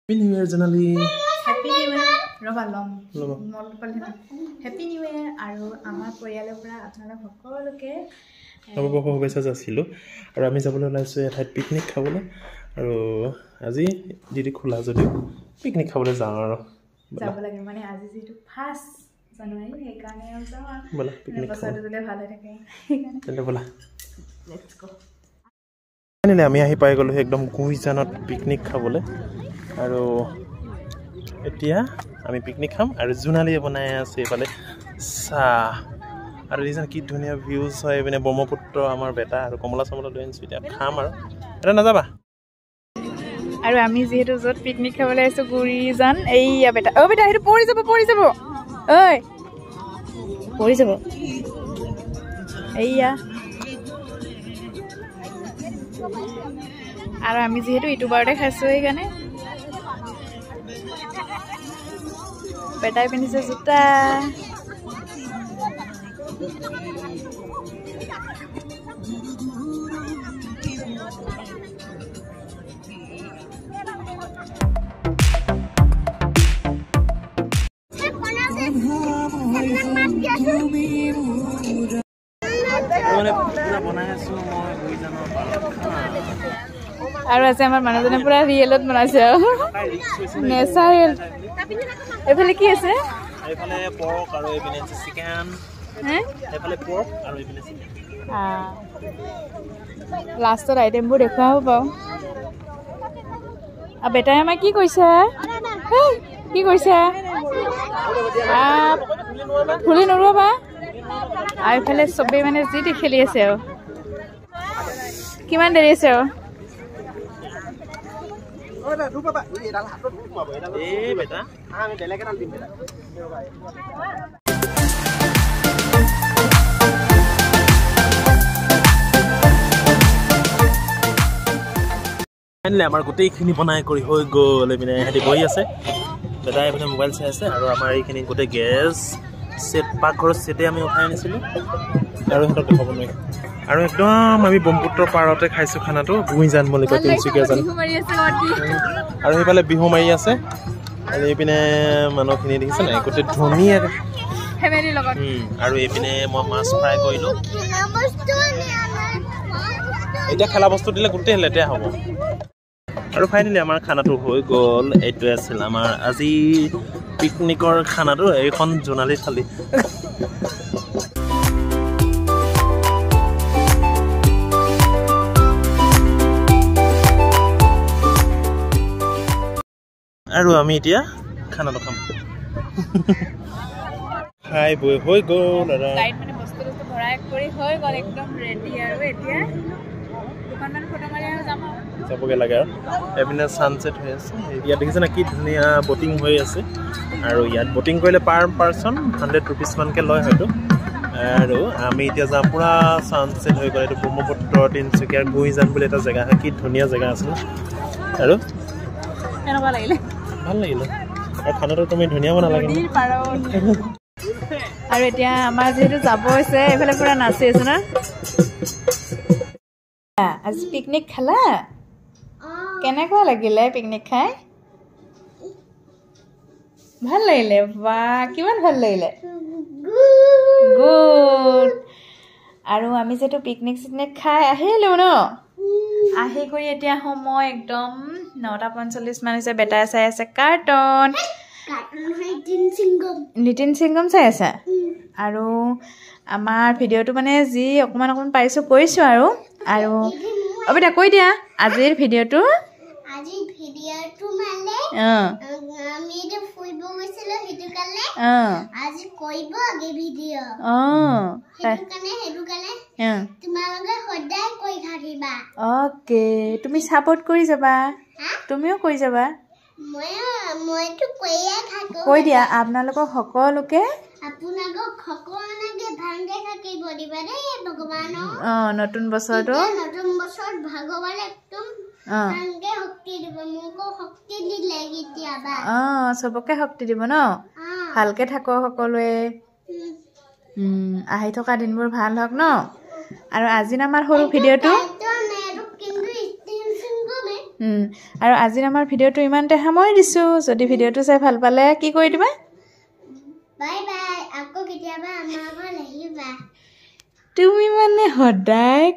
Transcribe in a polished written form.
Happy New Year, Janali. Happy New Year. Robalom. Happy New Year. Aru amar poriyale pura apnalok hokoloke নববৰ্ষ শুভেচ্ছা যাচিলো আৰু আমি যাবলৈ ওলাইছো এটা পিকনিক খাবলৈ আৰু আজি দিদি খোলা যদি পিকনিক খাবলৈ যাওঁ আৰু যাব লাগে মানে আজি যেটো ফাৰ্স্ট জানুৱাৰী সেই কাৰণে যাওঁ বলা পিকনিক বছৰটো যদি ভালে থাকে তেন্তে বলা লেটস গো আনিলে আমি আহি পাই গলো একদম গুইজানত পিকনিক খাবলৈ আৰু এতিয়া আমি পিকনিক খাম আৰু জুনালীয়ে বনাই আছে এফালে চাহ আৰু ৰিজন কি ধুনিয়া ভিউজ হয় মানে ব্ৰহ্মপুত্ৰ আমাৰ বেটা আৰু কমলা চমলা লৈ আনিছো এতিয়া খাম আৰু এটা নাযাবা আৰু আমি যেহেতু যত পিকনিক খাবলৈ আছো গুৰিজান এইয়া বেটা ও বেটা হেতু পৰি যাব ঐ পৰি যাব এইয়া আৰু আমি যেহেতু ইউটিউবাৰতে খাইছো এইখানে বেটাই পিন্ধিছে জোতা আৰু আছে আমাৰ মানুহজনে পুৰা ৰিয়েলত বনাইছে নেচাৰেল এফালে কি আছে এফালে পৰ্ক আৰু এপিনে চিকেন এফালে পৰ্ক আৰু এপিনে চিকেন লাষ্টৰ আইটেমবোৰ দেখুৱাব পাওঁ আৰু বেটাই আমাক কি কৈছে ফুলি নৰুৱাবা আৰু এইফালে চবেই মানে যি খেলি আছে আৰু কিমান দেৰি আছে আৰু আমাৰ গোটেইখিনি বনাই কৰি হৈ গ'ল মানে সিহঁতি বহি আছে দাদাই মানে মোবাইল চাই আছে আৰু আমাৰ এইখিনি গোটেই গেছ সেট পাকঘৰৰ সেটে আমি উঠাই আনিছিলোঁ আৰু সিহঁতক দেখাব নোৱাৰি আৰু একদম আমি ব্ৰহ্মপুত্ৰ পাৰতে খাইছো খানাটো গুইজান বুলি কয় তিনিচুকীয়া জান আৰু সেইফালে বিহু মাৰি আছে আৰু এইপিনে মানুহখিনি দেখিছে নাই গোটেই ধুনীয়া ফেমিলিৰ লগত আৰু এইপিনে মই মাছ ফ্ৰাই কৰিলোঁ এতিয়া খেলা বস্তু দিলে গোটেই লেতেৰা হ'ব আৰু ফাইনেলি আমাৰ খানাটো হৈ গ'ল এইটোৱে আছিল আমাৰ আজি পিকনিকৰ খানাটো এইখন জোনালী থালি আৰু আমি এতিয়া খানাটো খাম খাই বৈ হৈ গ'ল আৰু লাইট মানে বস্তু ভৰাই কৰি হৈ গ'ল একদম ৰেডি আৰু এতিয়া দুখনমান ফটো মাৰি আৰু যাম যাবগৈ লাগে আৰু এপিনে ছানছেট হৈ আছে ইয়াত দেখিছে না কি ধুনীয়া বটিং হৈ আছে আৰু ইয়াত বটিং কৰিলে পাৰ পাৰ্চন 100 rupees মানকৈ লয় হয়তো আৰু আমি এতিয়া যাম পুৰা ছানছেট হৈ গ'ল এইটো ব্ৰহ্মপুত্ৰ তিনিচুকীয়াৰ গুইজান বুলি এটা জেগা হয় কি ধুনীয়া জেগা আছিল আৰু কেনেকুৱা লাগিলে ভাল লাগিলে আৰু খানাটো তুমি ধুনীয়া বনালা আৰু এতিয়া আমাৰ যেহেতু যাব হৈছে এইফালে পুৰা নাচি আছে না আজি পিকনিক খালা কেনেকুৱা লাগিলে পিকনিক খাই ভাল লাগিলে বা কিমান ভাল লাগিলে গুড আৰু আমি যেহেতু পিকনিক চিকনিক খাই আহিলো ন আহি কৰি এতিয়া সময় একদম 9:45 মান হৈছে বেটাই চাই আছে কাৰ্টুন নিতিন সিংগম চাই আছে আৰু আমাৰ ভিডিঅ'টো মানে যি অকমান পাৰিছো কৰিছো আৰু বেটা কৈ দিয়া আজিৰ ভিডিঅ'টো মানে আমি এটা ফুইব গৈছিল হেতু কালে আজি কইব আগে ভিডিঅ হেতু কালে তোমালোকে সদায় কৈ থাকিবা ওকে তুমি সাপোর্ট কৰি যাবা তুমিও কৈ যাবা মইতো কৈয়া থাকো কৈ দিয়া আপোনালোকক সকলোকে ভালকে থাকিব দিবা দেই ভগৱান নতুন বছৰটো ভগৱান একদম ভালকে শক্তি দিব মোকো শক্তি দিলে কেতিয়াবা সবকে শক্তি দিব ন ভালকে থাকো সকলোৱে আহি থকা দিনবোৰ ভাল হওক ন আৰু আজি আমাৰ সৰু ভিডিঅ'টো আৰু আজিৰ আমাৰ ভিডিঅ'টো ইমানতে সামৰি দিছোঁ যদি ভিডিঅ'টো চাই ভাল পালে কি কৰি দিবা বাই বাই আকৌ কেতিয়াবা আমাৰ ঘৰত আহিবা তুমি মানে সদায়